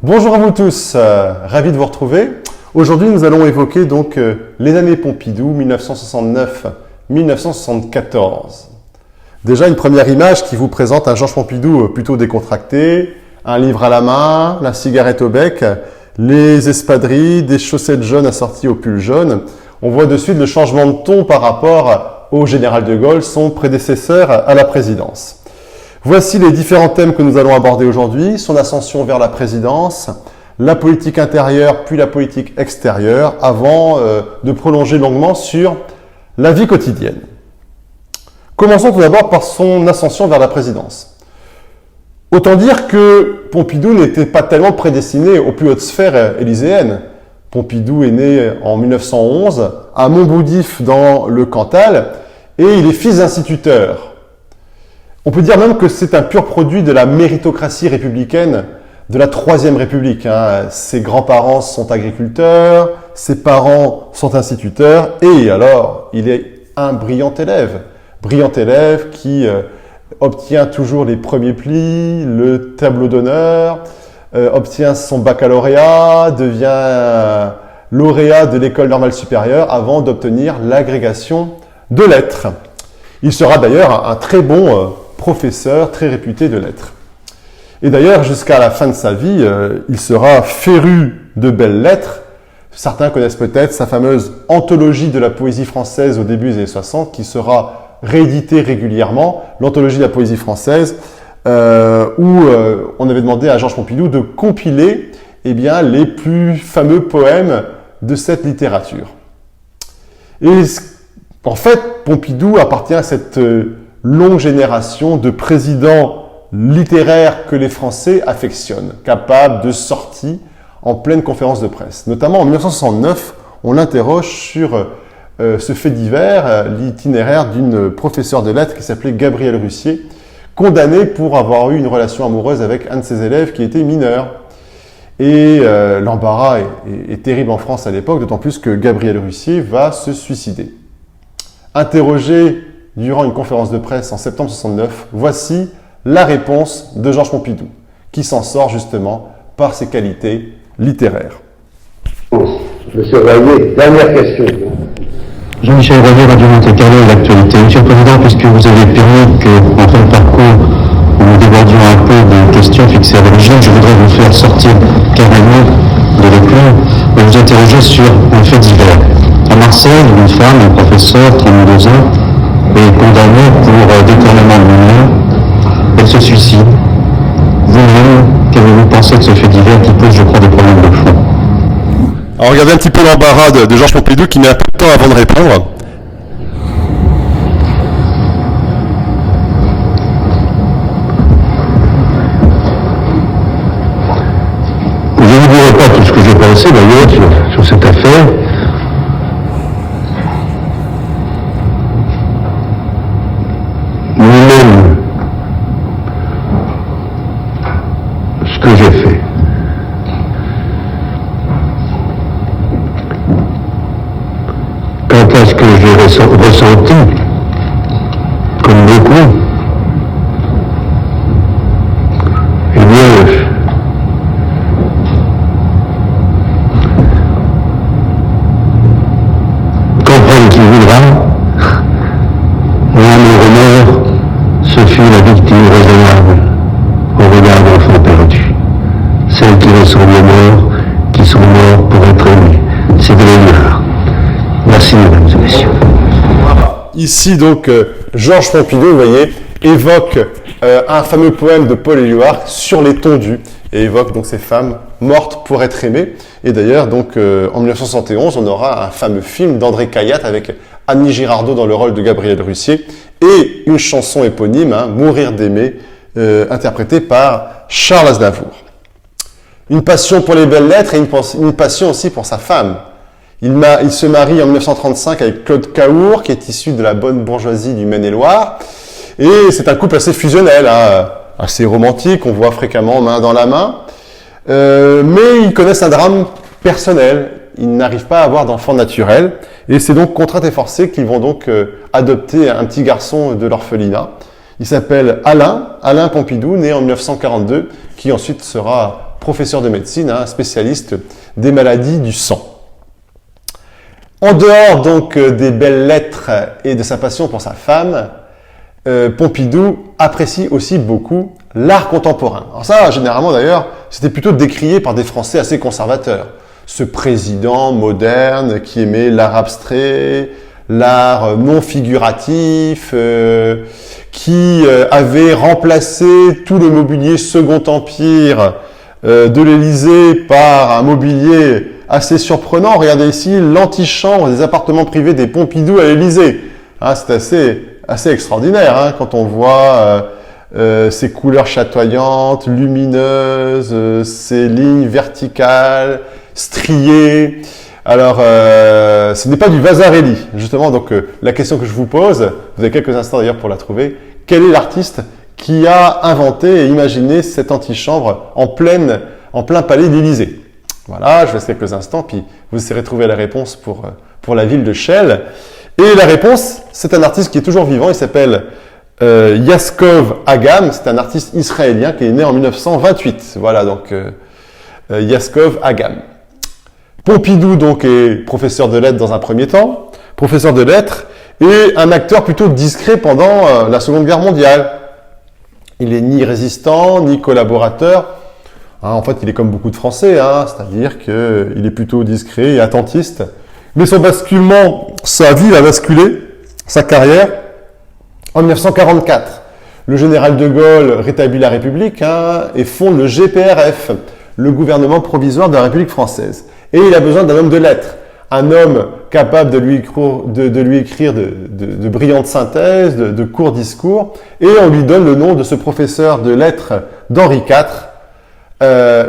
Bonjour à vous tous, ravi de vous retrouver. Aujourd'hui, nous allons évoquer donc les années Pompidou, 1969-1974. Déjà, une première image qui vous présente un Georges Pompidou plutôt décontracté, un livre à la main, la cigarette au bec, les espadrilles, des chaussettes jaunes assorties au pull jaune. On voit de suite le changement de ton par rapport au général de Gaulle, son prédécesseur à la présidence. Voici les différents thèmes que nous allons aborder aujourd'hui, son ascension vers la présidence, la politique intérieure puis la politique extérieure, avant de prolonger longuement sur la vie quotidienne. Commençons tout d'abord par son ascension vers la présidence. Autant dire que Pompidou n'était pas tellement prédestiné aux plus hautes sphères élyséennes. Pompidou est né en 1911 à Montboudif dans le Cantal et il est fils d'instituteur. On peut dire même que c'est un pur produit de la méritocratie républicaine de la Troisième République. Ses grands-parents sont agriculteurs, ses parents sont instituteurs, et alors il est un brillant élève qui obtient toujours les premiers plis, le tableau d'honneur, obtient son baccalauréat, devient lauréat de l'école normale supérieure avant d'obtenir l'agrégation de lettres. Il sera d'ailleurs un très bon professeur très réputé de lettres. Et d'ailleurs, jusqu'à la fin de sa vie, il sera féru de belles lettres. Certains connaissent peut-être sa fameuse anthologie de la poésie française au début des années 60, qui sera rééditée régulièrement, l'anthologie de la poésie française, où on avait demandé à Georges Pompidou de compiler les plus fameux poèmes de cette littérature. Et en fait, Pompidou appartient à cette longue génération de présidents littéraires que les Français affectionnent, capables de sorties en pleine conférence de presse. Notamment en 1969, on l'interroge sur ce fait divers, l'itinéraire d'une professeure de lettres qui s'appelait Gabrielle Russier, condamnée pour avoir eu une relation amoureuse avec un de ses élèves qui était mineur. Et l'embarras est terrible en France à l'époque, d'autant plus que Gabrielle Russier va se suicider. Interrogée durant une conférence de presse en septembre 69, voici la réponse de Georges Pompidou, qui s'en sort justement par ses qualités littéraires. Monsieur Royer, dernière question. Jean-Michel Royer, Radio Monte-Carlo et l'actualité. Monsieur le Président, puisque vous avez permis qu'en fin de parcours, nous débordions un peu des questions fixées à l'origine, je voudrais vous faire sortir carrément de l'écran et vous interroger sur un fait divers. À Marseille, une femme, un professeur, 32 ans, est condamnée pour détournement de mineurs. Elle se suicide. Vous-même, qu'avez-vous pensé de ce fait divers qui pose, je crois, des problèmes de fond? Alors regardez un petit peu l'embarras de Georges Pompidou qui met un peu de temps avant de répondre. Je ne vous dirai pas tout ce que j'ai pensé d'ailleurs sur cette affaire. Ni-même ce que j'ai fait. Quant à ce que j'ai ressenti, comme beaucoup, eh bien, comprendre qui voudra, moi, mon remords, ce fut la victime raisonnable au regard d'enfants perdus. Celles qui ne sont pas morts, qui sont morts pour être aimés. C'est de l'honneur. Merci, mesdames et messieurs. Ici donc, Georges Pompidou, vous voyez, évoque un fameux poème de Paul Éluard sur les tondus et évoque donc ces femmes mortes pour être aimées. Et d'ailleurs, donc, en 1971, on aura un fameux film d'André Cayatte avec Annie Girardot dans le rôle de Gabrielle Russier et une chanson éponyme, Mourir d'aimer, interprétée par Charles Aznavour. Une passion pour les belles lettres et une passion aussi pour sa femme. Il se marie en 1935 avec Claude Cahour, qui est issu de la bonne bourgeoisie du Maine-et-Loire. Et c'est un couple assez fusionnel, assez romantique, on voit fréquemment main dans la main. Mais ils connaissent un drame personnel. Ils n'arrivent pas à avoir d'enfant naturel. Et c'est donc contrainte et forcée qu'ils vont donc adopter un petit garçon de l'orphelinat. Il s'appelle Alain Pompidou, né en 1942, qui ensuite sera professeur de médecine, spécialiste des maladies du sang. En dehors donc des belles lettres et de sa passion pour sa femme, Pompidou apprécie aussi beaucoup l'art contemporain. Alors ça, généralement d'ailleurs, c'était plutôt décrié par des Français assez conservateurs. Ce président moderne qui aimait l'art abstrait, l'art non figuratif, qui avait remplacé tout le mobilier Second Empire de l'Élysée par un mobilier assez surprenant. Regardez ici l'antichambre des appartements privés des Pompidou à l'Élysée. C'est assez extraordinaire quand on voit ces couleurs chatoyantes, lumineuses, ces lignes verticales, striées. Alors, ce n'est pas du Vasarely, justement. Donc, la question que je vous pose, vous avez quelques instants d'ailleurs pour la trouver, quel est l'artiste qui a inventé et imaginé cette antichambre en plein palais d'Élysée? Voilà, je vous laisse quelques instants, puis vous essayerez de trouver la réponse pour la ville de Chelles. Et la réponse, c'est un artiste qui est toujours vivant, il s'appelle Yaakov Agam, c'est un artiste israélien qui est né en 1928. Voilà, donc Yaakov Agam. Pompidou, donc, est professeur de lettres dans un premier temps, professeur de lettres, et un acteur plutôt discret pendant la Seconde Guerre mondiale. Il n'est ni résistant, ni collaborateur. En fait, il est comme beaucoup de Français, c'est-à-dire qu'il est plutôt discret et attentiste. Mais son basculement, sa vie va basculer, sa carrière, en 1944. Le général de Gaulle rétablit la République et fonde le GPRF, le gouvernement provisoire de la République française. Et il a besoin d'un homme de lettres, un homme capable de lui écrire de brillantes synthèses, de courts discours, et on lui donne le nom de ce professeur de lettres d'Henri IV,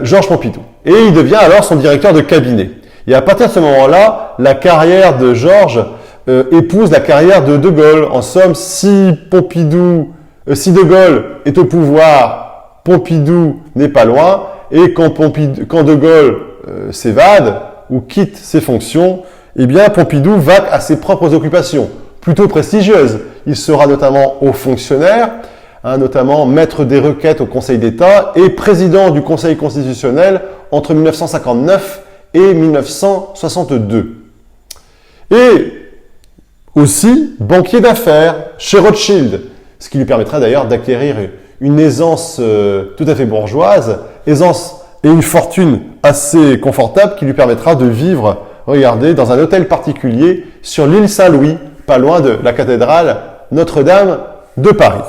Georges Pompidou. Et il devient alors son directeur de cabinet. Et à partir de ce moment-là, la carrière de Georges épouse la carrière de De Gaulle. En somme, si De Gaulle est au pouvoir, Pompidou n'est pas loin, et quand De Gaulle s'évade ou quitte ses fonctions, eh bien Pompidou va à ses propres occupations, plutôt prestigieuses. Il sera notamment haut fonctionnaire, notamment maître des requêtes au Conseil d'État et président du Conseil constitutionnel entre 1959 et 1962. Et aussi banquier d'affaires chez Rothschild, ce qui lui permettra d'ailleurs d'acquérir une aisance tout à fait bourgeoise, aisance et une fortune assez confortable qui lui permettra de vivre, regardez, dans un hôtel particulier sur l'île Saint-Louis, pas loin de la cathédrale Notre-Dame de Paris.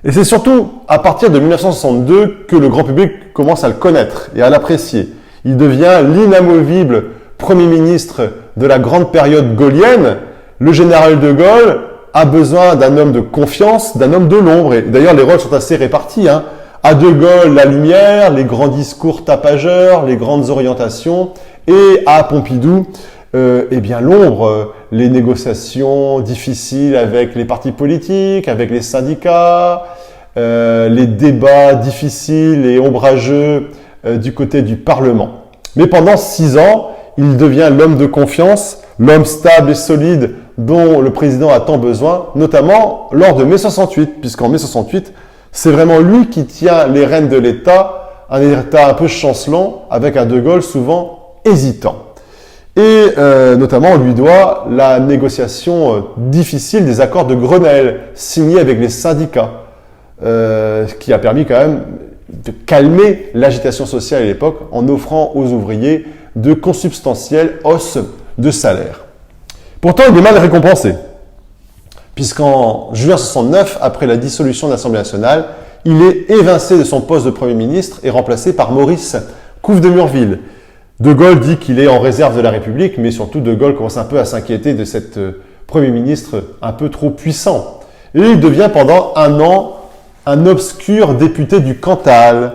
Et c'est surtout à partir de 1962 que le grand public commence à le connaître et à l'apprécier. Il devient l'inamovible Premier ministre de la grande période gaullienne. Le général de Gaulle a besoin d'un homme de confiance, d'un homme de l'ombre. Et d'ailleurs, les rôles sont assez répartis. À De Gaulle, la lumière, les grands discours tapageurs, les grandes orientations. Et à Pompidou, l'ombre, les négociations difficiles avec les partis politiques, avec les syndicats, les débats difficiles et ombrageux du côté du Parlement. Mais pendant 6 ans, il devient l'homme de confiance, l'homme stable et solide dont le président a tant besoin, notamment lors de mai 68, puisqu'en mai 68, c'est vraiment lui qui tient les rênes de l'État, un État un peu chancelant, avec un De Gaulle souvent hésitant. Et notamment, on lui doit la négociation difficile des accords de Grenelle, signés avec les syndicats, qui a permis quand même de calmer l'agitation sociale à l'époque en offrant aux ouvriers de consubstantielles hausses de salaire. Pourtant, il est mal récompensé, puisqu'en juin 69, après la dissolution de l'Assemblée nationale, il est évincé de son poste de Premier ministre et remplacé par Maurice Couve de Murville. De Gaulle dit qu'il est en réserve de la République, mais surtout De Gaulle commence un peu à s'inquiéter de cet Premier ministre un peu trop puissant. Et il devient pendant 1 an un obscur député du Cantal,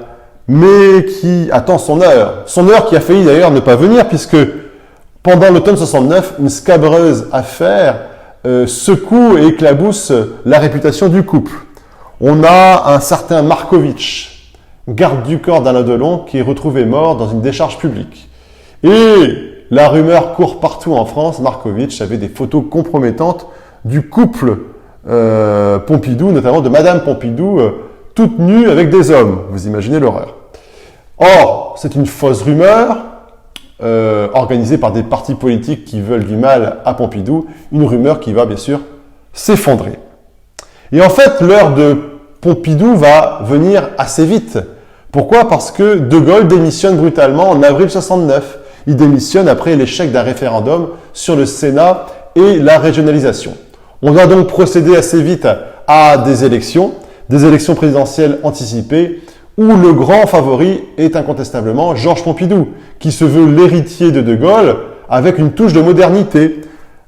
mais qui attend son heure. Son heure qui a failli d'ailleurs ne pas venir, puisque pendant l'automne 69, une scabreuse affaire secoue et éclabousse la réputation du couple. On a un certain Markovitch, garde du corps d'Alain Delon, qui est retrouvé mort dans une décharge publique. Et la rumeur court partout en France, Markovitch avait des photos compromettantes du couple Pompidou, notamment de Madame Pompidou, toute nue avec des hommes. Vous imaginez l'horreur. Or, c'est une fausse rumeur organisée par des partis politiques qui veulent du mal à Pompidou, une rumeur qui va bien sûr s'effondrer. Et en fait, l'heure de Pompidou va venir assez vite. Pourquoi? Parce que De Gaulle démissionne brutalement en avril 69. Il démissionne après l'échec d'un référendum sur le Sénat et la régionalisation. On doit donc procéder assez vite à des élections présidentielles anticipées, où le grand favori est incontestablement Georges Pompidou, qui se veut l'héritier de Gaulle avec une touche de modernité.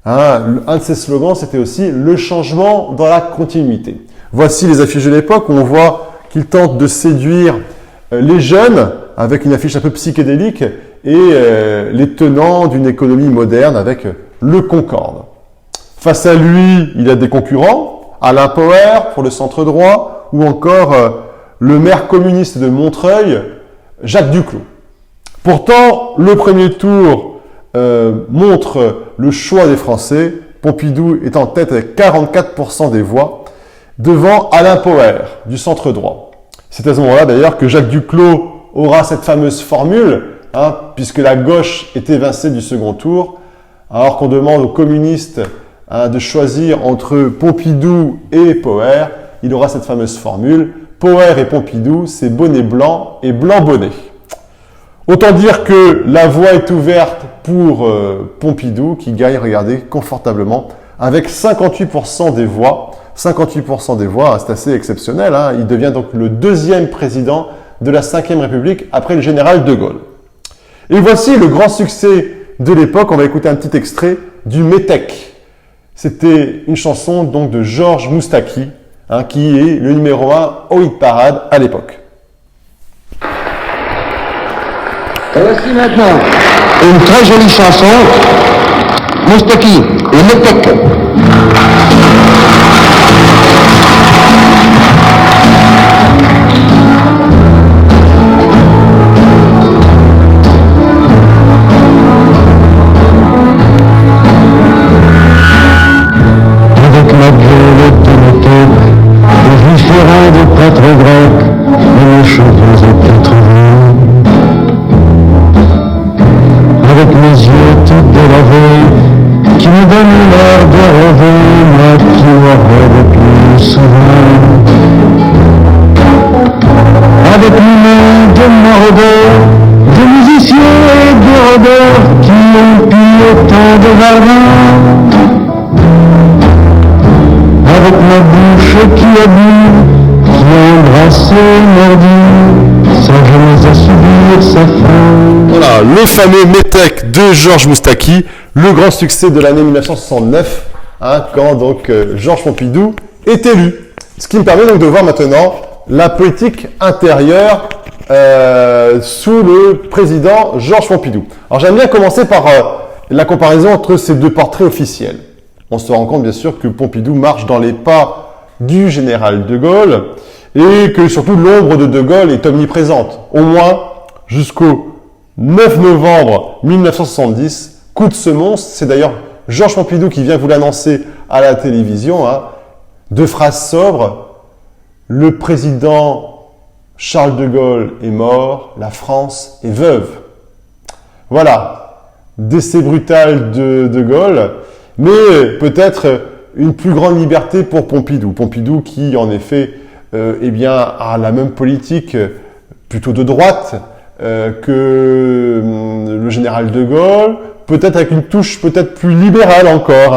Un de ses slogans, c'était aussi « le changement dans la continuité ». Voici les affiches de l'époque où on voit qu'il tente de séduire les jeunes avec une affiche un peu psychédélique et les tenants d'une économie moderne avec le Concorde. Face à lui, il y a des concurrents, Alain Poher pour le centre droit ou encore le maire communiste de Montreuil, Jacques Duclos. Pourtant, le premier tour montre le choix des Français. Pompidou est en tête avec 44% des voix, devant Alain Poher du centre droit. C'est à ce moment-là d'ailleurs que Jacques Duclos aura cette fameuse formule, puisque la gauche est évincée du second tour, alors qu'on demande aux communistes de choisir entre Pompidou et Poher, il aura cette fameuse formule. Poher et Pompidou, c'est bonnet blanc et blanc bonnet. Autant dire que la voie est ouverte pour Pompidou, qui gagne, regardez, confortablement, avec 58% des voix. 58% des voix, c'est assez exceptionnel. Il devient donc le deuxième président de la Ve République après le général de Gaulle. Et voici le grand succès de l'époque. On va écouter un petit extrait du Métèque. C'était une chanson donc de Georges Moustaki, qui est le numéro 1 au hit parade à l'époque. Et voici maintenant une très jolie chanson, Moustaki, le Métèque. Avec ma violette de métèque, des différents des prêtres grecs, et mes cheveux aux 80. Avec mes yeux tout délavés, qui me donnent l'air de rêver, moi qui m'aurais le plus souvent. Avec mes mains de maraudeurs, de musiciens et de rôdeurs, qui ont pu autant de vardins. Avec ma bouche qui a bu, qui a embrassé, mordu, sans jamais assouvir sa faim. Voilà, le fameux Métèque de Georges Moustaki, le grand succès de l'année 1969, quand donc Georges Pompidou est élu. Ce qui me permet donc de voir maintenant la politique intérieure sous le président Georges Pompidou. Alors j'aime bien commencer par la comparaison entre ces deux portraits officiels. On se rend compte bien sûr que Pompidou marche dans les pas du général de Gaulle et que surtout l'ombre de De Gaulle est omniprésente, au moins jusqu'au 9 novembre 1970, coup de semonce. C'est d'ailleurs Georges Pompidou qui vient vous l'annoncer à la télévision. Deux phrases sobres. Le président Charles de Gaulle est mort, la France est veuve. Voilà, décès brutal de Gaulle, mais peut-être une plus grande liberté pour Pompidou. Pompidou qui, en effet, a la même politique plutôt de droite que le général de Gaulle, peut-être avec une touche peut-être plus libérale encore.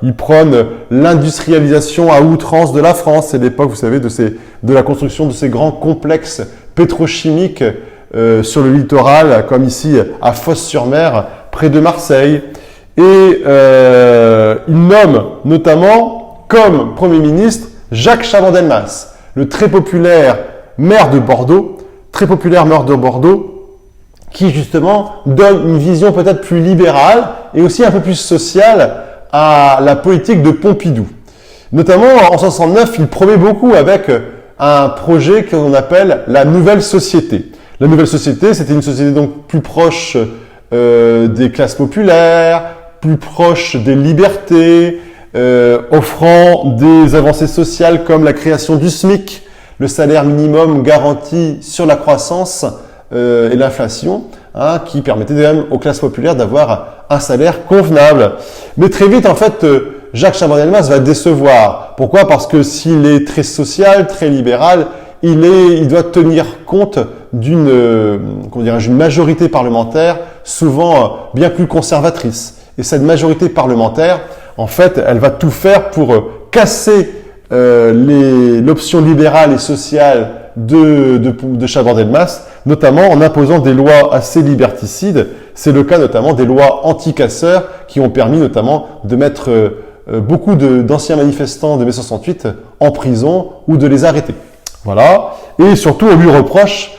Il prône l'industrialisation à outrance de la France. C'est l'époque, vous savez, de la construction de ces grands complexes pétrochimiques sur le littoral, comme ici à Fos-sur-Mer, près de Marseille. Et il nomme notamment comme Premier ministre Jacques Chaban-Delmas, le très populaire maire de Bordeaux, qui justement donne une vision peut-être plus libérale et aussi un peu plus sociale à la politique de Pompidou. Notamment en 69, il promet beaucoup avec un projet qu'on appelle la Nouvelle Société. La Nouvelle Société, c'était une société donc plus proche des classes populaires, plus proche des libertés, offrant des avancées sociales comme la création du SMIC, le salaire minimum garanti sur la croissance et l'inflation, hein, qui permettaient même aux classes populaires d'avoir un salaire convenable. Mais très vite, en fait, Jacques Chaban-Delmas va décevoir. Pourquoi? Parce que s'il est très social, très libéral, il doit tenir compte d'une majorité parlementaire souvent bien plus conservatrice. Et cette majorité parlementaire, en fait, elle va tout faire pour casser l'option libérale et sociale de Chaban-Delmas, notamment en imposant des lois assez liberticides. C'est le cas notamment des lois anti-casseurs qui ont permis notamment de mettre beaucoup d'anciens manifestants de mai 68 en prison ou de les arrêter. Voilà. Et surtout, on lui reproche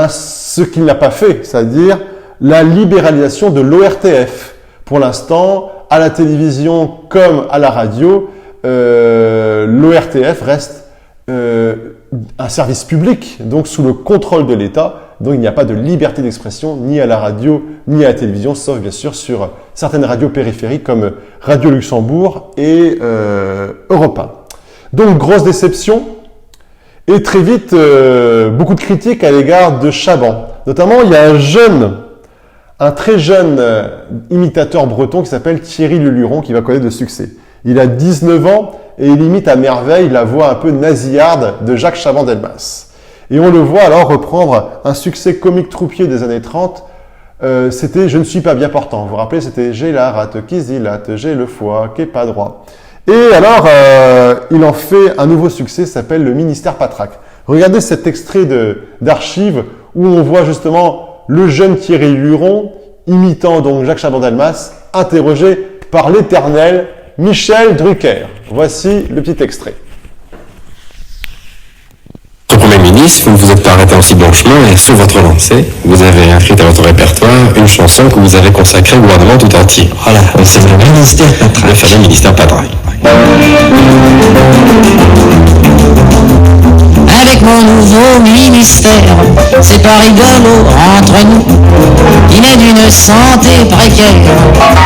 ce qu'il n'a pas fait, c'est-à-dire la libéralisation de l'ORTF. Pour l'instant, à la télévision comme à la radio, l'ORTF reste un service public, donc sous le contrôle de l'État. Donc il n'y a pas de liberté d'expression ni à la radio ni à la télévision, sauf bien sûr sur certaines radios périphériques comme Radio Luxembourg et Europe 1. Donc grosse déception et très vite beaucoup de critiques à l'égard de Chaban. Notamment il y a un très jeune imitateur breton qui s'appelle Thierry Luluron qui va connaître de succès. Il a 19 ans et il imite à merveille la voix un peu nasillarde de Jacques Chaban-Delmas. Et on le voit alors reprendre un succès comique troupier des années 30. C'était « Je ne suis pas bien portant ». Vous vous rappelez, c'était « J'ai la rate qui dilate, j'ai le foie qui est pas droit ». Et alors, il en fait un nouveau succès, ça s'appelle « Le ministère Patraque ». Regardez cet extrait d'archives où on voit justement le jeune Thierry Luron imitant donc Jacques Chaban-Delmas, interrogé par l'éternel Michel Drucker. Voici le petit extrait. Premier ministre, vous ne vous êtes pas arrêté en si bon chemin et sur votre lancée, vous avez inscrit à votre répertoire une chanson que vous avez consacrée au gouvernement tout entier. Voilà, c'est le ministère Patraque. Le fameux ministère Patraque. Avec mon nouveau ministère, c'est pas rigolo entre nous. Il est d'une santé précaire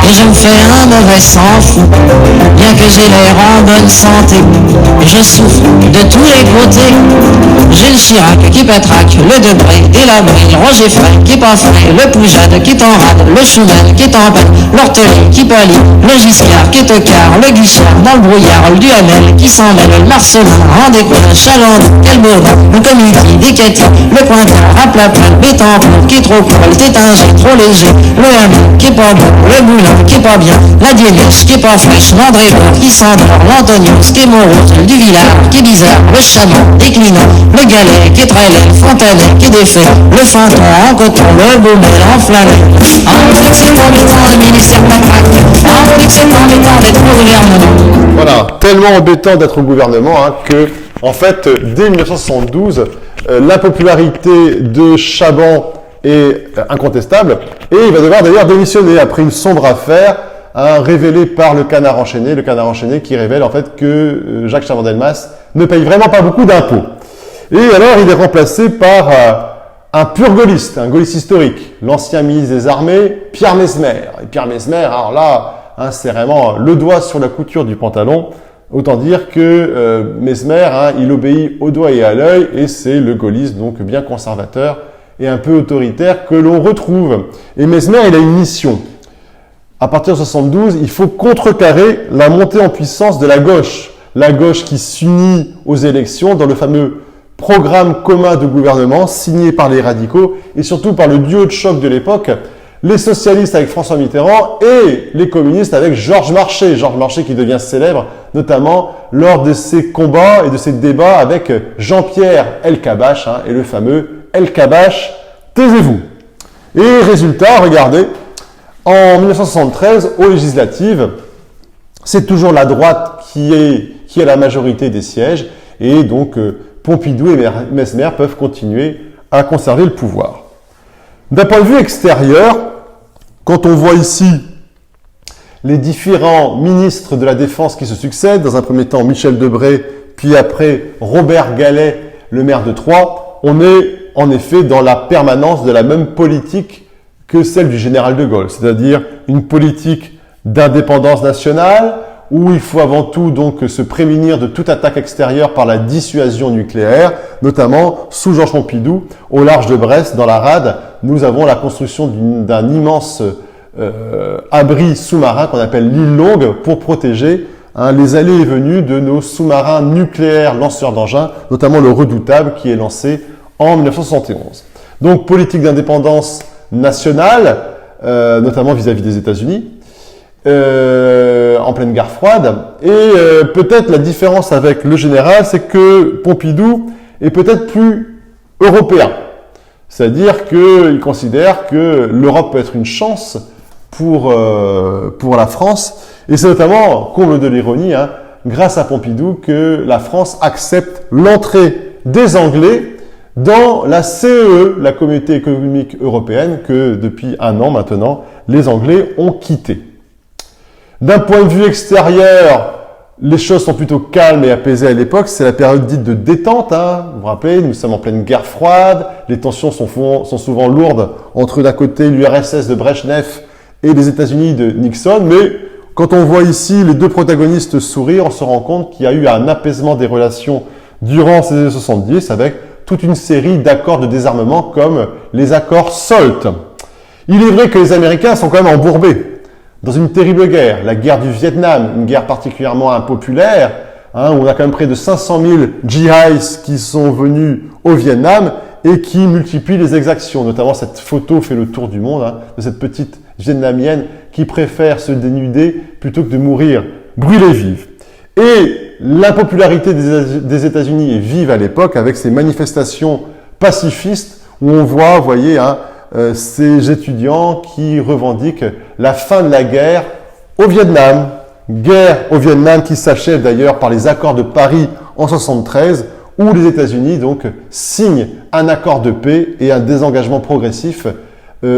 et je me fais un mauvais sang fou. Bien que j'ai l'air en bonne santé, je souffre de tous les côtés. J'ai le Chirac qui patraque, le Debré, Delabry, le Roger Frey qui pas frais, le Poujade qui t'enrade, le Schumann qui t'embête, l'Ortelet qui pâlit, le Giscard qui te carre, le Guichard dans le brouillard, le Duhamel qui s'en mêle, le Marcelin, Rendez-vous, Chalandon, quel Bourbon, le Comité, Descati, le Pointeur, à plat plat, le Bétampon qui est trop court, le Tétinger trop léger, le Hamon qui est pas bon, le Boulin qui est pas bien, la Dielèche qui est pas fraîche, l'André Bord qui s'endort, l'Antonius qui est morose, le Duvillard qui est bizarre, le Chaman déclinant, le Galet qui est très laid, le Fontanet qui est défait, le Fanton en coton, le Baumel en flanelle. En fait c'est embêtant le ministère Patraque, en fait c'est embêtant d'être au gouvernement. Voilà, tellement embêtant d'être au gouvernement que, en fait, dès 1972, l'impopularité de Chaban est incontestable et il va devoir d'ailleurs démissionner après une sombre affaire révélée par le Canard enchaîné qui révèle en fait que Jacques Chaban-Delmas ne paye vraiment pas beaucoup d'impôts. Et alors il est remplacé par un pur gaulliste, un gaulliste historique, l'ancien ministre des Armées, Pierre Messmer. Et Pierre Messmer, alors là, c'est vraiment le doigt sur la couture du pantalon. Autant dire que Messmer, il obéit au doigt et à l'œil, et c'est le gaulliste donc bien conservateur et un peu autoritaire que l'on retrouve. Et Messmer, il a une mission. À partir de 1972, il faut contrecarrer la montée en puissance de la gauche qui s'unit aux élections dans le fameux programme commun de gouvernement signé par les radicaux et surtout par le duo de choc de l'époque, les socialistes avec François Mitterrand et les communistes avec Georges Marchais qui devient célèbre notamment lors de ses combats et de ses débats avec Jean-Pierre Elkabbach et le fameux Elkabbach, taisez-vous. Et résultat, regardez, en 1973, aux législatives, c'est toujours la droite qui a la majorité des sièges et donc Pompidou et Messmer peuvent continuer à conserver le pouvoir. D'un point de vue extérieur, quand on voit ici les différents ministres de la Défense qui se succèdent, dans un premier temps Michel Debré, puis après Robert Gallet, le maire de Troyes, on est en effet dans la permanence de la même politique que celle du général de Gaulle, c'est-à-dire une politique d'indépendance nationale où il faut avant tout donc se prémunir de toute attaque extérieure par la dissuasion nucléaire, notamment sous Georges Pompidou, au large de Brest, dans la rade, nous avons la construction d'un immense abri sous-marin qu'on appelle l'île Longue pour protéger les allées et venues de nos sous-marins nucléaires lanceurs d'engins, notamment le Redoutable qui est lancé en 1971. Donc politique d'indépendance nationale, notamment vis-à-vis des États-Unis, en pleine guerre froide. Et peut-être la différence avec le général, c'est que Pompidou est peut-être plus européen. C'est-à-dire qu'il considère que l'Europe peut être une chance pour la France. Et c'est notamment, comble de l'ironie, grâce à Pompidou que la France accepte l'entrée des Anglais dans la CEE, la Communauté économique européenne, que depuis un an maintenant, les Anglais ont quitté. D'un point de vue extérieur, les choses sont plutôt calmes et apaisées à l'époque. C'est la période dite de détente. Vous vous rappelez, nous sommes en pleine guerre froide. Les tensions sont souvent lourdes entre d'un côté l'URSS de Brejnev et les États-Unis de Nixon. Mais quand on voit ici les deux protagonistes sourire, on se rend compte qu'il y a eu un apaisement des relations durant ces années 70 avec toute une série d'accords de désarmement comme les accords SALT. Il est vrai que les Américains sont quand même embourbés dans une terrible guerre, la guerre du Vietnam, une guerre particulièrement impopulaire, où on a quand même près de 500 000 GIs qui sont venus au Vietnam et qui multiplient les exactions. Notamment cette photo fait le tour du monde de cette petite Vietnamienne qui préfère se dénuder plutôt que de mourir brûlée vive. Et l'impopularité des États-Unis est vive à l'époque avec ces manifestations pacifistes où on voit, vous voyez, ces étudiants qui revendiquent la fin de la guerre au Vietnam. Guerre au Vietnam qui s'achève d'ailleurs par les accords de Paris en 1973 où les États-Unis donc signent un accord de paix et un désengagement progressif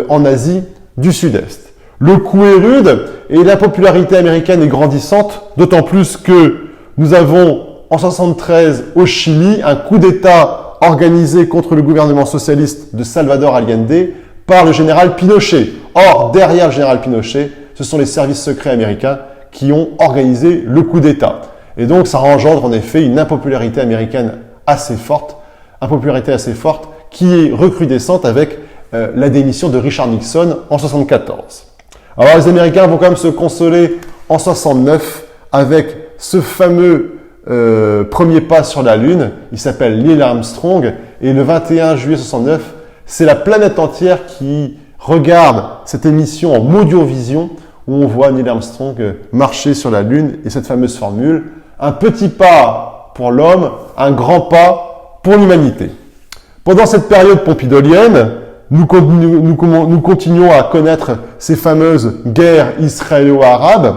en Asie du Sud-Est. Le coup est rude et la popularité américaine est grandissante, d'autant plus que nous avons en 1973 au Chili un coup d'État organisé contre le gouvernement socialiste de Salvador Allende par le général Pinochet. Or, derrière le général Pinochet, ce sont les services secrets américains qui ont organisé le coup d'État. Et donc, ça engendre en effet une impopularité américaine assez forte, qui est recrudescente avec la démission de Richard Nixon en 1974. Alors, les Américains vont quand même se consoler en 1969 avec ce fameux premier pas sur la Lune. Il s'appelle Neil Armstrong et le 21 juillet 1969, c'est la planète entière qui regarde cette émission en audiovision où on voit Neil Armstrong marcher sur la Lune et cette fameuse formule « Un petit pas pour l'homme, un grand pas pour l'humanité ». Pendant cette période pompidolienne, nous continuons à connaître ces fameuses guerres israélo-arabes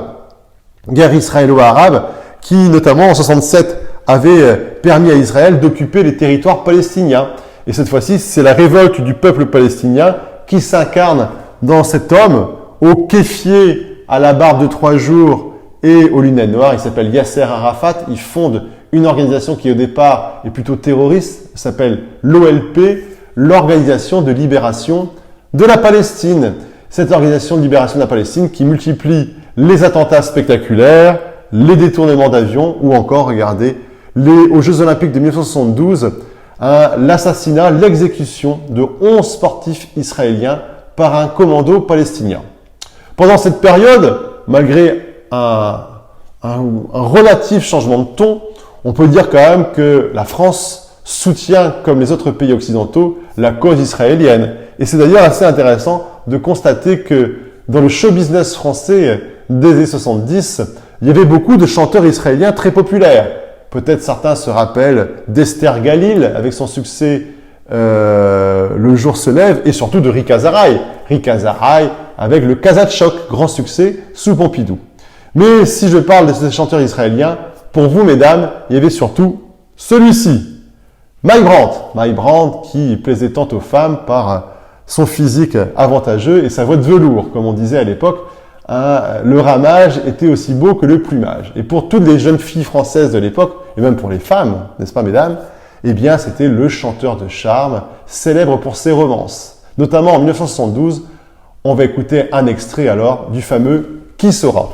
qui, notamment en 1967, avaient permis à Israël d'occuper les territoires palestiniens. Et cette fois-ci, c'est la révolte du peuple palestinien qui s'incarne dans cet homme au kéfier à la barbe de 3 jours et aux lunettes noires. Il s'appelle Yasser Arafat. Il fonde une organisation qui au départ est plutôt terroriste, s'appelle l'OLP, l'Organisation de Libération de la Palestine. Cette organisation de libération de la Palestine qui multiplie les attentats spectaculaires, les détournements d'avions ou encore, regardez, aux Jeux Olympiques de 1972, l'assassinat, l'exécution de 11 sportifs israéliens par un commando palestinien. Pendant cette période, malgré un relatif changement de ton, on peut dire quand même que la France soutient, comme les autres pays occidentaux, la cause israélienne. Et c'est d'ailleurs assez intéressant de constater que dans le show business français des années 70, il y avait beaucoup de chanteurs israéliens très populaires. Peut-être certains se rappellent d'Esther Galil avec son succès Le jour se lève et surtout de Rick Azaray. Rick Azaray avec le Kazatchok, grand succès sous Pompidou. Mais si je parle de ces chanteurs israéliens, pour vous mesdames, il y avait surtout celui-ci. Mike Brandt qui plaisait tant aux femmes par son physique avantageux et sa voix de velours, comme on disait à l'époque. Le ramage était aussi beau que le plumage. Et pour toutes les jeunes filles françaises de l'époque, et même pour les femmes, n'est-ce pas mesdames, eh bien c'était le chanteur de charme, célèbre pour ses romances. Notamment en 1972, on va écouter un extrait alors du fameux « Qui sera ?»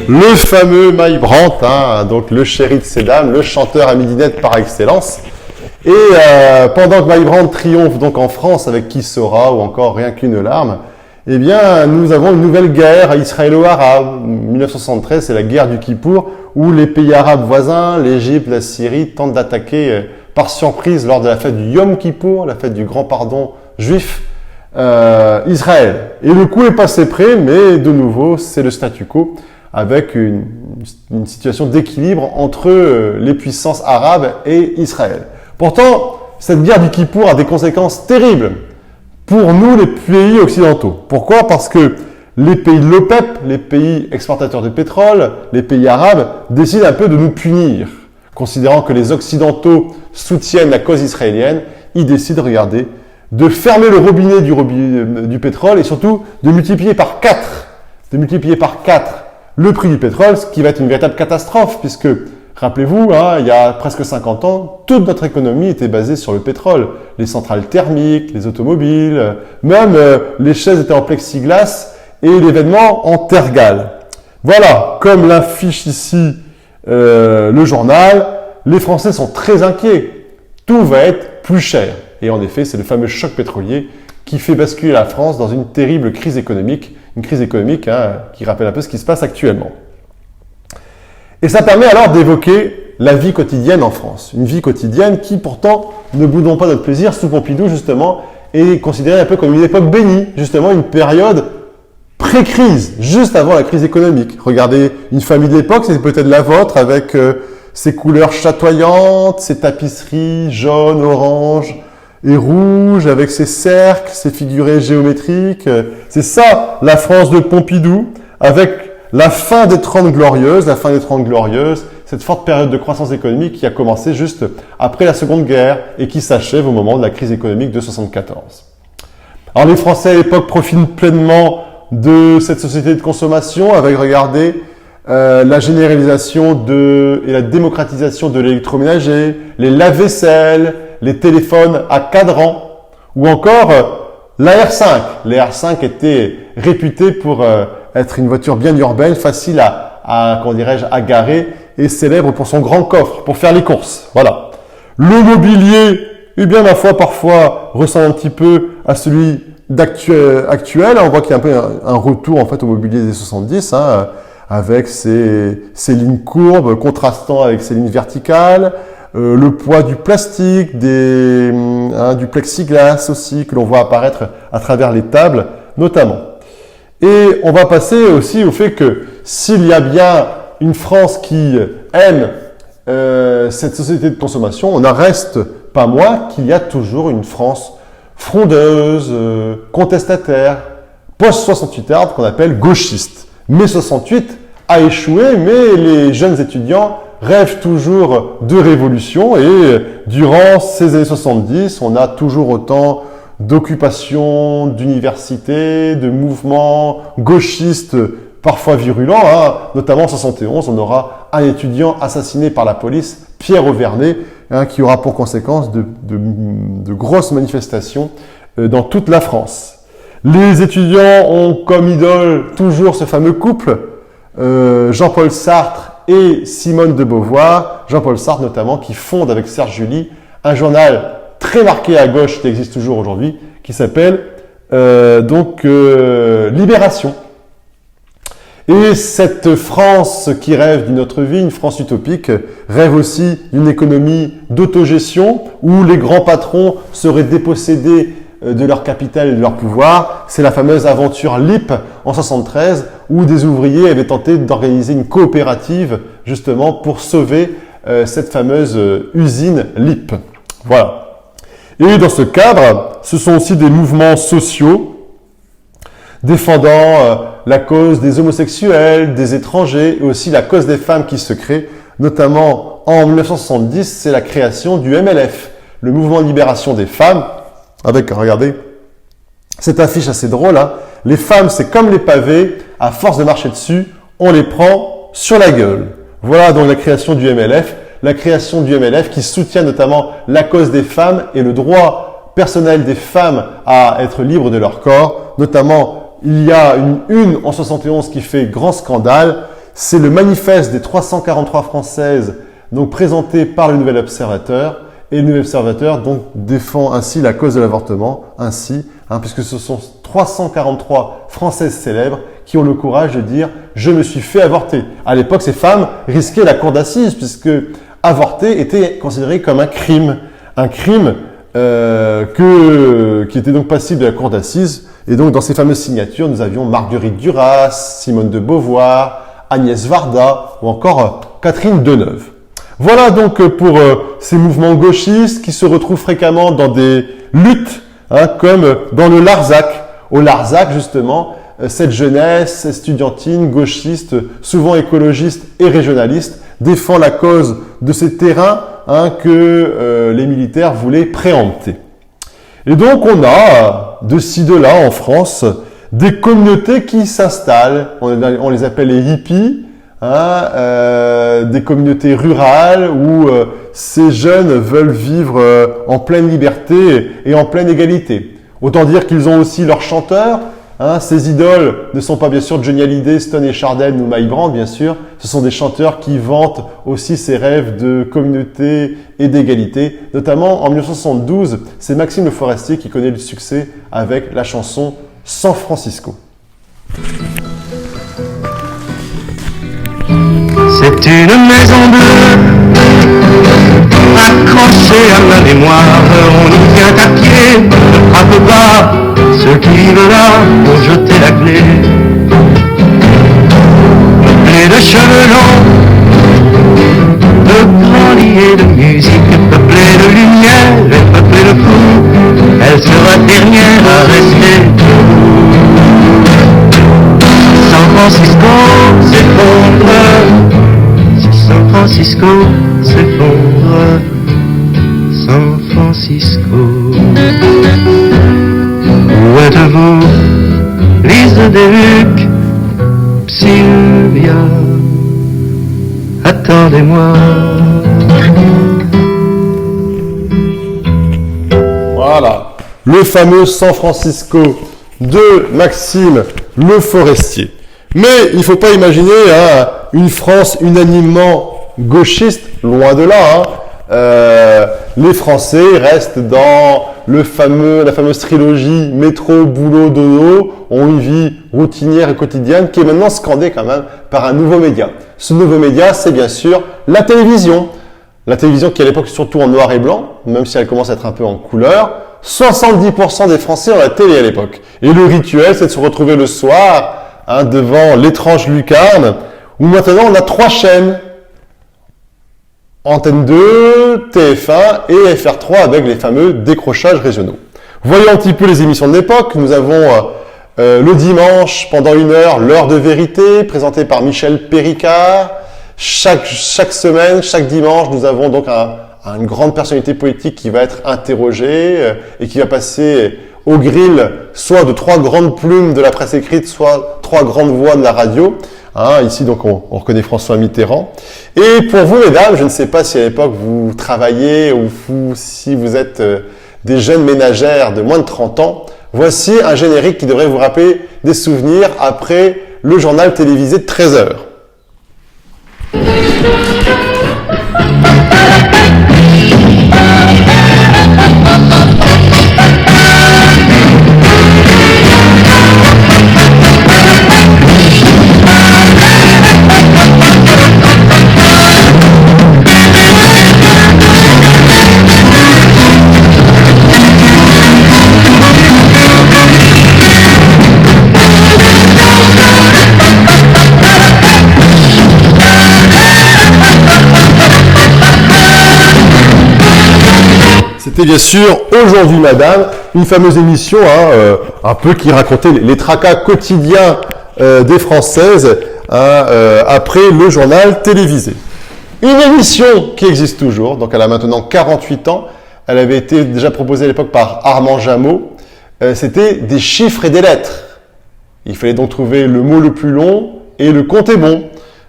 Le fameux Mike Brandt, donc le chéri de ces dames, le chanteur à midinette par excellence. Et pendant que Mike Brandt triomphe donc en France avec Qui sera ou encore Rien qu'une larme, eh bien nous avons une nouvelle guerre israélo-arabe. 1973, c'est la guerre du Kippour, où les pays arabes voisins, l'Égypte, la Syrie, tentent d'attaquer par surprise lors de la fête du Yom Kippour, la fête du grand pardon juif, Israël. Et le coup est passé près, mais de nouveau, c'est le statu quo, avec une situation d'équilibre entre les puissances arabes et Israël. Pourtant, cette guerre du Kippour a des conséquences terribles pour nous, les pays occidentaux. Pourquoi? Parce que les pays de l'OPEP, les pays exportateurs de pétrole, les pays arabes, décident un peu de nous punir. Considérant que les Occidentaux soutiennent la cause israélienne, ils décident, regardez, de fermer le robinet du pétrole et surtout de multiplier par 4 le prix du pétrole, ce qui va être une véritable catastrophe puisque, rappelez-vous, il y a presque 50 ans, toute notre économie était basée sur le pétrole. Les centrales thermiques, les automobiles, même les chaises étaient en plexiglas et l'événement en tergale. Voilà, comme l'affiche ici le journal, les Français sont très inquiets. Tout va être plus cher. Et en effet, c'est le fameux choc pétrolier qui fait basculer la France dans une terrible crise économique. Une crise économique qui rappelle un peu ce qui se passe actuellement. Et ça permet alors d'évoquer la vie quotidienne en France. Une vie quotidienne qui pourtant, ne boudons pas notre plaisir, sous Pompidou justement, est considérée un peu comme une époque bénie, justement une période pré-crise, juste avant la crise économique. Regardez, une famille de l'époque, c'est peut-être la vôtre, avec ses couleurs chatoyantes, ses tapisseries jaunes, oranges et rouges, avec ses cercles, ses figurés géométriques. C'est ça, la France de Pompidou, avec la fin des 30 Glorieuses, cette forte période de croissance économique qui a commencé juste après la Seconde Guerre et qui s'achève au moment de la crise économique de 1974. Alors les Français à l'époque profitent pleinement de cette société de consommation avec, regardez, la généralisation et la démocratisation de l'électroménager, les lave-vaisselle, les téléphones à cadran, ou encore la R5. La R5 était réputée pour être une voiture bien urbaine, facile à garer et célèbre pour son grand coffre, pour faire les courses. Voilà. Le mobilier, eh bien, ma foi, parfois, ressemble un petit peu à celui actuel. On voit qu'il y a un peu un retour, en fait, au mobilier des 70, avec ces lignes courbes contrastant avec ces lignes verticales, le poids du plastique, du plexiglas aussi, que l'on voit apparaître à travers les tables, notamment. Et on va passer aussi au fait que s'il y a bien une France qui aime cette société de consommation, on n'en reste pas moins qu'il y a toujours une France frondeuse, contestataire, post-68arde qu'on appelle gauchiste. Mai 68 a échoué, mais les jeunes étudiants rêvent toujours de révolution et durant ces années 70, on a toujours autant d'occupations, d'universités, de mouvements gauchistes parfois virulents. Hein. Notamment en 71, on aura un étudiant assassiné par la police, Pierre Auvernay, hein, qui aura pour conséquence de grosses manifestations dans toute la France. Les étudiants ont comme idole toujours ce fameux couple, Jean-Paul Sartre et Simone de Beauvoir. Jean-Paul Sartre notamment qui fonde avec Serge July un journal très marqué à gauche qui existe toujours aujourd'hui, qui s'appelle Libération. Et cette France qui rêve d'une autre vie, une France utopique, rêve aussi d'une économie d'autogestion où les grands patrons seraient dépossédés de leur capital et de leur pouvoir. C'est la fameuse aventure LIP en 73 où des ouvriers avaient tenté d'organiser une coopérative justement pour sauver cette fameuse usine LIP. Voilà. Et dans ce cadre, ce sont aussi des mouvements sociaux défendant la cause des homosexuels, des étrangers et aussi la cause des femmes qui se crée. Notamment en 1970, c'est la création du MLF, le Mouvement de Libération des Femmes, avec, regardez, cette affiche assez drôle, hein. Les femmes, c'est comme les pavés, à force de marcher dessus, on les prend sur la gueule. Voilà donc la création du MLF qui soutient notamment la cause des femmes et le droit personnel des femmes à être libres de leur corps. Notamment, il y a une en 71 qui fait grand scandale, c'est le manifeste des 343 Françaises, donc présenté par le Nouvel Observateur. Et le Nouvel Observateur donc défend ainsi la cause de l'avortement, puisque ce sont 343 Françaises célèbres qui ont le courage de dire « je me suis fait avorter ». À l'époque, ces femmes risquaient la cour d'assises puisque avorter était considéré comme un crime qui était donc passible de la cour d'assises. Et donc dans ces fameuses signatures, nous avions Marguerite Duras, Simone de Beauvoir, Agnès Varda ou encore Catherine Deneuve. Voilà donc pour ces mouvements gauchistes qui se retrouvent fréquemment dans des luttes, comme dans le Larzac. Au Larzac, justement, cette jeunesse estudiantine, gauchiste, souvent écologiste et régionaliste, défend la cause de ces terrains que les militaires voulaient préempter. Et donc on a, de ci, de là, en France, des communautés qui s'installent. On les appelle les hippies. Des communautés rurales où ces jeunes veulent vivre en pleine liberté et en pleine égalité. Autant dire qu'ils ont aussi leurs chanteurs. Ces idoles ne sont pas bien sûr Johnny Hallyday, Stone et Chardin ou Mike Brand, bien sûr. Ce sont des chanteurs qui vantent aussi ces rêves de communauté et d'égalité. Notamment en 1972, c'est Maxime Le Forestier qui connaît le succès avec la chanson San Francisco. C'est une maison bleue, accrochée à ma mémoire. On y vient à pied, ne frappe pas ceux qui vivent là pour jeter la clé. Peuplée de cheveux longs, de grands lits de musique, peuplée de lumière et peuplée de fous, elle sera dernière à rester debout. San Francisco s'effondre. San Francisco s'effondre, San Francisco. Où êtes-vous, Lise Deluc, Sylvia, attendez-moi. Voilà, le fameux San Francisco de Maxime Le Forestier. Mais il ne faut pas imaginer une France unanimement gauchiste, loin de là. Les Français restent dans la fameuse trilogie métro, boulot, dodo, ont une vie routinière et quotidienne qui est maintenant scandée quand même par un nouveau média. Ce nouveau média, c'est bien sûr la télévision. La télévision qui à l'époque est surtout en noir et blanc, même si elle commence à être un peu en couleur. 70% des Français ont la télé à l'époque. Et le rituel, c'est de se retrouver le soir devant l'étrange lucarne, où maintenant on a 3 chaînes. Antenne 2, TF1 et FR3 avec les fameux décrochages régionaux. Voyons un petit peu les émissions de l'époque. Nous avons le dimanche, pendant 1 heure, l'heure de vérité, présentée par Michel Péricard. Chaque semaine, chaque dimanche, nous avons donc une grande personnalité politique qui va être interrogée et qui va passer au grill soit de 3 grandes plumes de la presse écrite, soit 3 grandes voix de la radio. Ici, donc, on reconnaît François Mitterrand. Et pour vous, mesdames, je ne sais pas si à l'époque vous travaillez ou si vous êtes des jeunes ménagères de moins de 30 ans, voici un générique qui devrait vous rappeler des souvenirs après le journal télévisé de 13h. C'était bien sûr Aujourd'hui Madame, une fameuse émission un peu qui racontait les tracas quotidiens des Françaises après le journal télévisé. Une émission qui existe toujours, donc elle a maintenant 48 ans, elle avait été déjà proposée à l'époque par Armand Jameau, c'était des chiffres et des lettres. Il fallait donc trouver le mot le plus long et le compte est bon.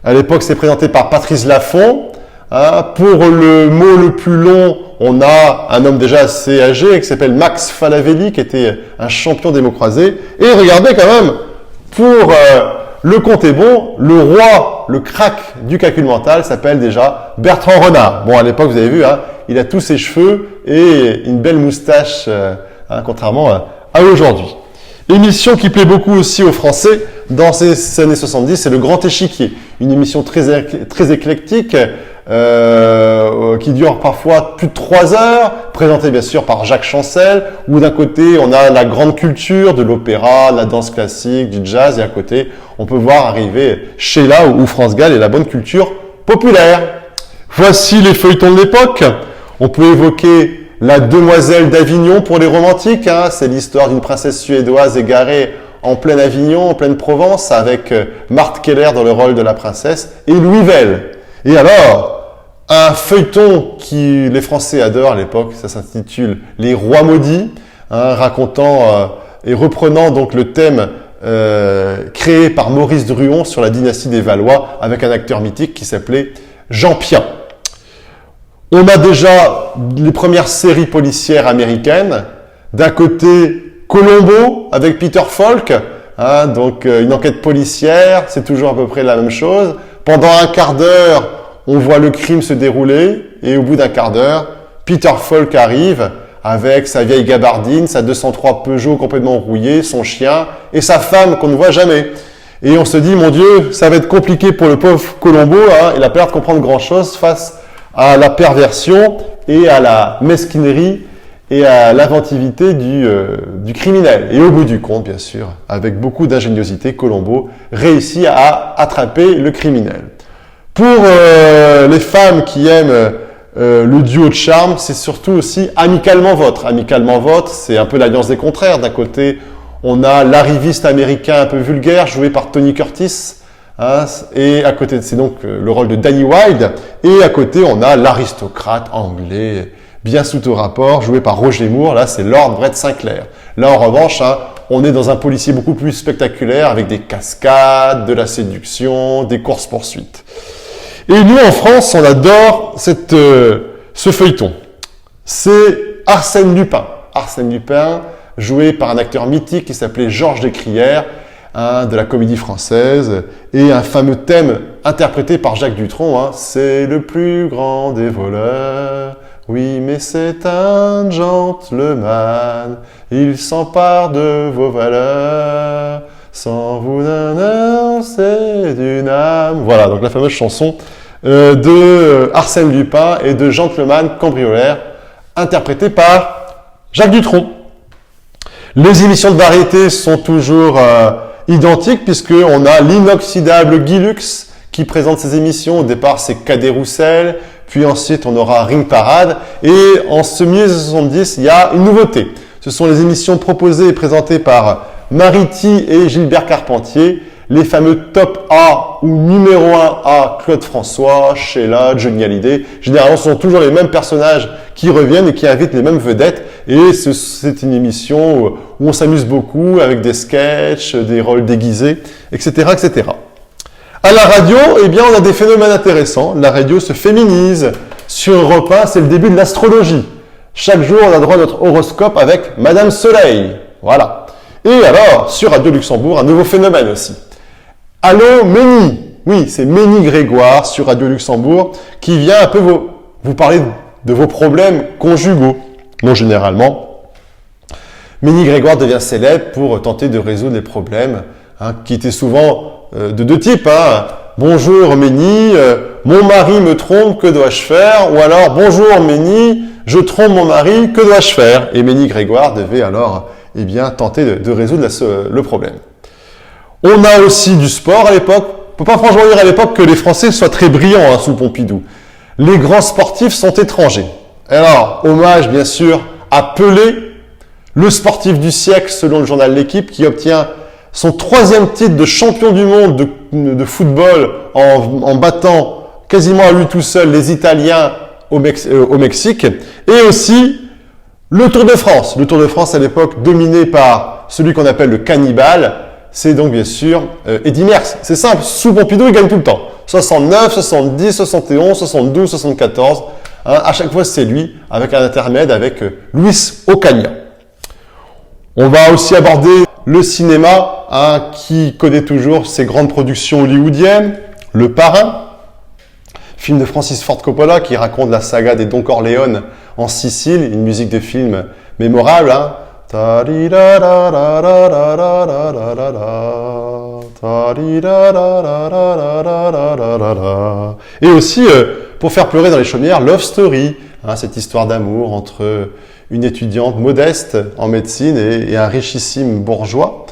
À l'époque, c'est présenté par Patrice Laffont. Pour le mot le plus long, on a un homme déjà assez âgé qui s'appelle Max Falavelli, qui était un champion des mots croisés. Et regardez quand même, pour le compte est bon, le roi, le crack du calcul mental s'appelle déjà Bertrand Renard. Bon, à l'époque, vous avez vu, il a tous ses cheveux et une belle moustache, contrairement à aujourd'hui. Émission qui plaît beaucoup aussi aux Français dans ces années 70, c'est Le Grand Échiquier. Une émission très éclectique, qui dure parfois plus de 3 heures, présentée bien sûr par Jacques Chancel, où d'un côté on a la grande culture de l'opéra, de la danse classique, du jazz, et à côté on peut voir arriver Sheila ou France Gall et la bonne culture populaire. Voici les feuilletons de l'époque. On peut évoquer La Demoiselle d'Avignon pour les romantiques, c'est l'histoire d'une princesse suédoise égarée en pleine Avignon, en pleine Provence, avec Marthe Keller dans le rôle de la princesse et Louis Vell. Et alors, un feuilleton qui les Français adorent à l'époque, ça s'intitule Les Rois Maudits, racontant et reprenant donc le thème créé par Maurice Druon sur la dynastie des Valois avec un acteur mythique qui s'appelait Jean Pian. On a déjà les premières séries policières américaines. D'un côté, Columbo avec Peter Falk, donc une enquête policière, c'est toujours à peu près la même chose. Pendant un quart d'heure, on voit le crime se dérouler et au bout d'un quart d'heure, Peter Falk arrive avec sa vieille gabardine, sa 203 Peugeot complètement rouillée, son chien et sa femme qu'on ne voit jamais. Et on se dit, mon Dieu, ça va être compliqué pour le pauvre Columbo, il a pas l'air de comprendre grand-chose face à la perversion et à la mesquinerie et à l'inventivité du criminel. Et au bout du compte, bien sûr, avec beaucoup d'ingéniosité, Columbo réussit à attraper le criminel. Pour les femmes qui aiment le duo de charme, c'est surtout aussi Amicalement Vôtre. Amicalement Vôtre, c'est un peu l'alliance des contraires. D'un côté, on a l'arriviste américain un peu vulgaire, joué par Tony Curtis, et à côté, c'est donc le rôle de Danny Wilde, et à côté, on a l'aristocrate anglais, bien sous tout rapport, joué par Roger Moore. Là, c'est Lord Brett Sinclair. Là, en revanche, on est dans un policier beaucoup plus spectaculaire, avec des cascades, de la séduction, des courses-poursuites. Et nous, en France, on adore ce feuilleton. C'est Arsène Lupin. Arsène Lupin, joué par un acteur mythique qui s'appelait Georges Descrières, de la Comédie Française, et un fameux thème interprété par Jacques Dutronc, c'est le plus grand des voleurs, oui, mais c'est un gentleman, il s'empare de vos valeurs, sans vous donner, c'est d'une âme. Voilà, donc la fameuse chanson de Arsène Lupin et de Gentleman cambrioleur, interprétée par Jacques Dutronc. Les émissions de variété sont toujours identiques, puisqu'on a l'inoxydable Guy Lux qui présente ses émissions. Au départ, c'est Cadet Roussel, puis ensuite on aura Ring Parade, et en ce milieu des 70, il y a une nouveauté. Ce sont les émissions proposées et présentées par Mariti et Gilbert Carpentier, les fameux top A ou numéro 1 A, Claude François, Sheila, Johnny Hallyday. Généralement, ce sont toujours les mêmes personnages qui reviennent et qui invitent les mêmes vedettes. Et c'est une émission où on s'amuse beaucoup avec des sketchs, des rôles déguisés, etc., etc. À la radio, eh bien, on a des phénomènes intéressants. La radio se féminise. Sur Europe 1, c'est le début de l'astrologie. Chaque jour, on a droit à notre horoscope avec Madame Soleil. Voilà. Et alors, sur Radio Luxembourg, un nouveau phénomène aussi. Allô, Ménie. Oui, c'est Ménie Grégoire sur Radio Luxembourg qui vient un peu vous parler de vos problèmes conjugaux. Non, généralement. Ménie Grégoire devient célèbre pour tenter de résoudre les problèmes qui étaient souvent de deux types. Bonjour Ménie, mon mari me trompe, que dois-je faire? Ou alors, bonjour Ménie, je trompe mon mari, que dois-je faire? Et Ménie Grégoire devait alors tenter de résoudre le problème. On a aussi du sport à l'époque. On ne peut pas franchement dire à l'époque que les Français soient très brillants sous Pompidou. Les grands sportifs sont étrangers. Alors, hommage bien sûr à Pelé, le sportif du siècle selon le journal L'Équipe, qui obtient son 3e titre de champion du monde de football en battant quasiment à lui tout seul les Italiens au Mexique. Et aussi le Tour de France. Le Tour de France à l'époque dominé par celui qu'on appelle le cannibale. C'est donc bien sûr Eddy Merckx. C'est simple, sous Pompidou, il gagne tout le temps. 69, 70, 71, 72, 74. À chaque fois, c'est lui, avec un intermède avec Luis Ocaña. On va aussi aborder le cinéma, qui connaît toujours ses grandes productions hollywoodiennes. Le Parrain, film de Francis Ford Coppola qui raconte la saga des Don Corleone en Sicile, une musique de film mémorable. Et aussi, pour faire pleurer dans les chaumières, Love Story, cette histoire d'amour entre une étudiante modeste en médecine et un richissime bourgeois.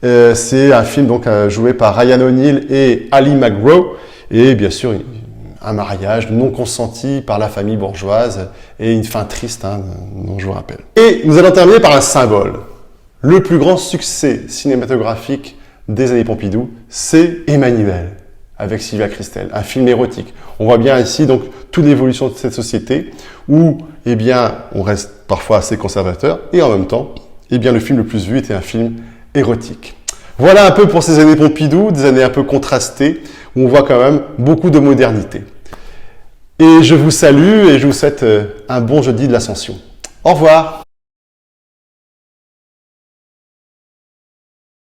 C'est un film donc joué par Ryan O'Neal et Ali McGraw, et bien sûr un mariage non consenti par la famille bourgeoise et une fin triste, dont je vous rappelle. Et nous allons terminer par un symbole. Le plus grand succès cinématographique des années Pompidou, c'est Emmanuel, avec Sylvia Kristel, un film érotique. On voit bien ici donc toute l'évolution de cette société où on reste parfois assez conservateur et en même temps, le film le plus vu était un film érotique. Voilà un peu pour ces années Pompidou, des années un peu contrastées où on voit quand même beaucoup de modernité. Et je vous salue et je vous souhaite un bon jeudi de l'Ascension. Au revoir.